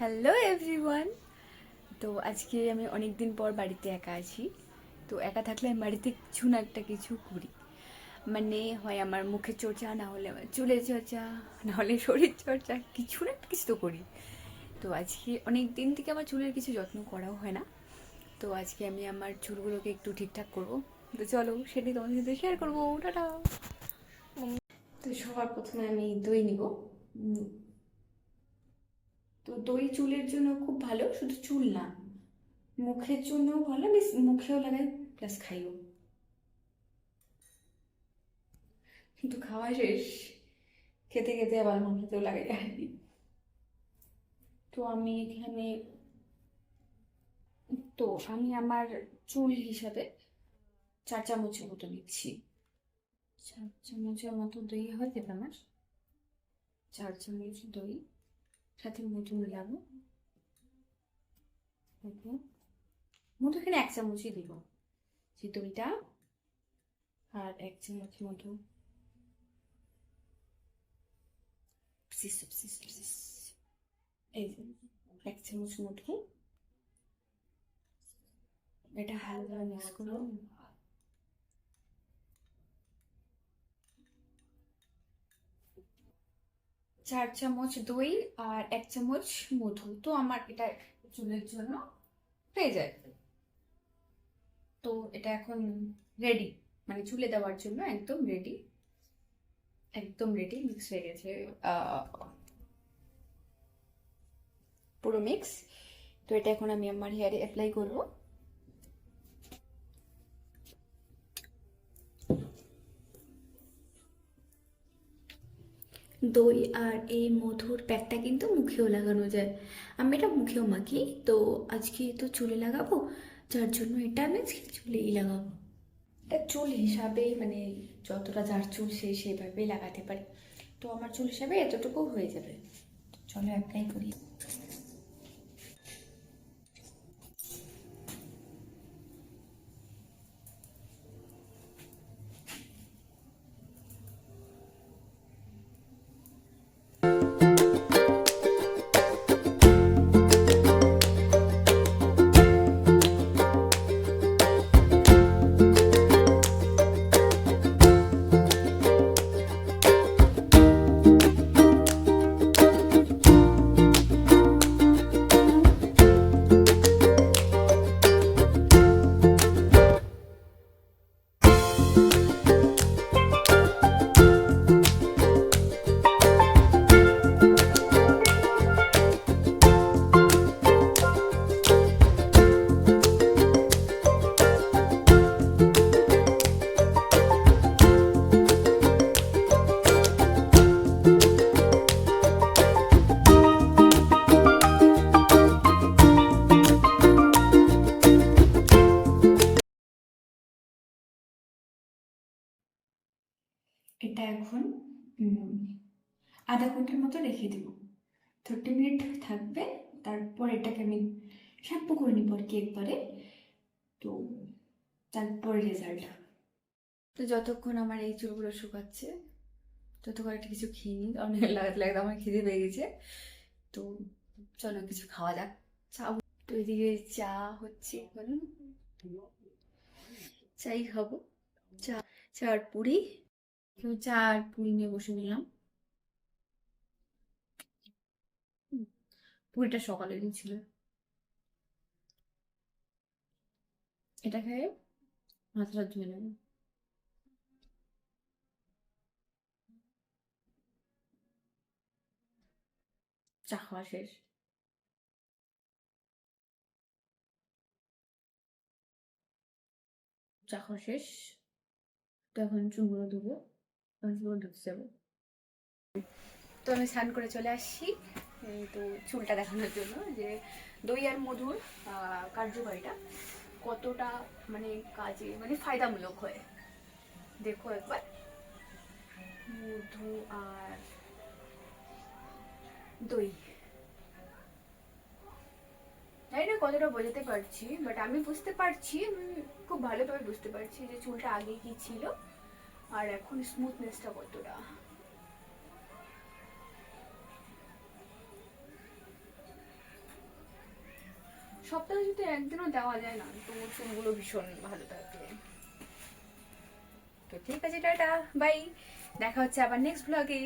Hello everyone. তো আজকে আমি অনেক দিন পর বাড়িতে একা আছি। তো একা থাকলে আমি বাড়িতে কিছু না একটা কিছু করি, মানে হয় আমার মুখের চর্চা, না হলে আমার চুলের চর্চা, না হলে শরীর চর্চা, কিছু না একটা কিছু তো করি। তো আজকে অনেক দিন থেকে আমার চুলের কিছু যত্ন করাও হয় না। তো আজকে আমি আমার চুলগুলোকে একটু ঠিকঠাক করবো। তো চলো সেটাই তোমাদের সাথে শেয়ার করবো। টাটা। তো সবার প্রথমে আমি দই নিব। তো দই চুলের জন্য খুব ভালো, শুধু চুল না, মুখের জন্যও ভালো। আমি মুখেও লাগাই প্লাস খাইও, কিন্তু খাওয়া শেষ, খেতে খেতে আবার মাথাতেও লাগাই আর কি। তো আমি এখানে, তো আমি আমার চুল হিসাবে 4 চামচের মতো নিচ্ছি। 4 চামচের মতো দই হয় দেবে আমার, 4 চামচ দই, সাথে মধু মিলাবো। দেখো, মধু এখানে 1 চামচই দিব, যে দইটা আর 1 চামচ মধু। এই যে 1 চামচ মধু, এটা হালকা মিক্স করো। 4 চামচ দই আর 1 চামচ মধু, তো আমার এটা চুলের জন্য হয়ে যায়। তো এটা এখন রেডি, মানে চুলে দেওয়ার জন্য একদম রেডি, একদম রেডি, মিক্স হয়ে গেছে পুরো মিক্স। তো এটা এখন আমি আমার হেয়ারে অ্যাপ্লাই করবো। দই আর এই মধুর প্যাকটা কিন্তু মুখেও লাগানো যায়, আমি এটা মুখেও মাখি। তো আজকে তো চুলে লাগাবো, যার জন্য এটা আমি আজকে চুলেই লাগাবো। এটা চুল হিসাবে, মানে যতটা যার চুল সে সেভাবেই লাগাতে পারে। তো আমার চুল হিসাবে এতটুকু হয়ে যাবে। চলো অ্যাপ্লাই করি। এটা এখন আধা ঘন্টার মতো রেখে দেব, 30 মিনিট থাকবে। তারপর এটাকে আমি শ্যাম্পু করে নিব আর কি একবারে। তো তারপর রেজাল্ট। তো যতক্ষণ আমার এই চুলগুলো শুকাচ্ছে, ততক্ষণ একটা কিছু খেয়ে নিই, অনেক লাগাতে লাগাতে আমার খিদে পেয়ে গেছে। তো চলো কিছু খাওয়া যাক। চা, তো এদিকে চা হচ্ছে এখন, চাই খাবো। চা, চা আর পুরি। তো চা আর পুরি নিয়ে বসে গেলাম। পুরিটা সকালেরই ছিল, এটা খেয়ে মাথাটা ধুয়ে নেবো। চা খাওয়া শেষ, চা খাওয়া শেষ। তো এখন চুলগুলো ধুবো, এখন চুলগুলো ধুতে যাবো। তো আমি স্নান করে চলে আসছি, তো চুলটা দেখানোর জন্য যে দই আর মধুর কার্যকারিতা কতটা, মানে কাজে, মানে ফায়দামূলক হয়। দেখো একবার, মধু আর দই, জানি না কতটা বোঝাতে পারছি, বাট আমি বুঝতে পারছি, আমি খুব ভালোভাবে বুঝতে পারছি যে চুলটা আগে কি ছিল আর এখন স্মুথনেসটা কতটা। সপ্তাহে যদি একদিনও দেওয়া যায় না তো চুলগুলো ভীষণ ভালো থাকে। তো ঠিক আছে, টাটা বাই, দেখা হচ্ছে আবার নেক্সট ব্লগে।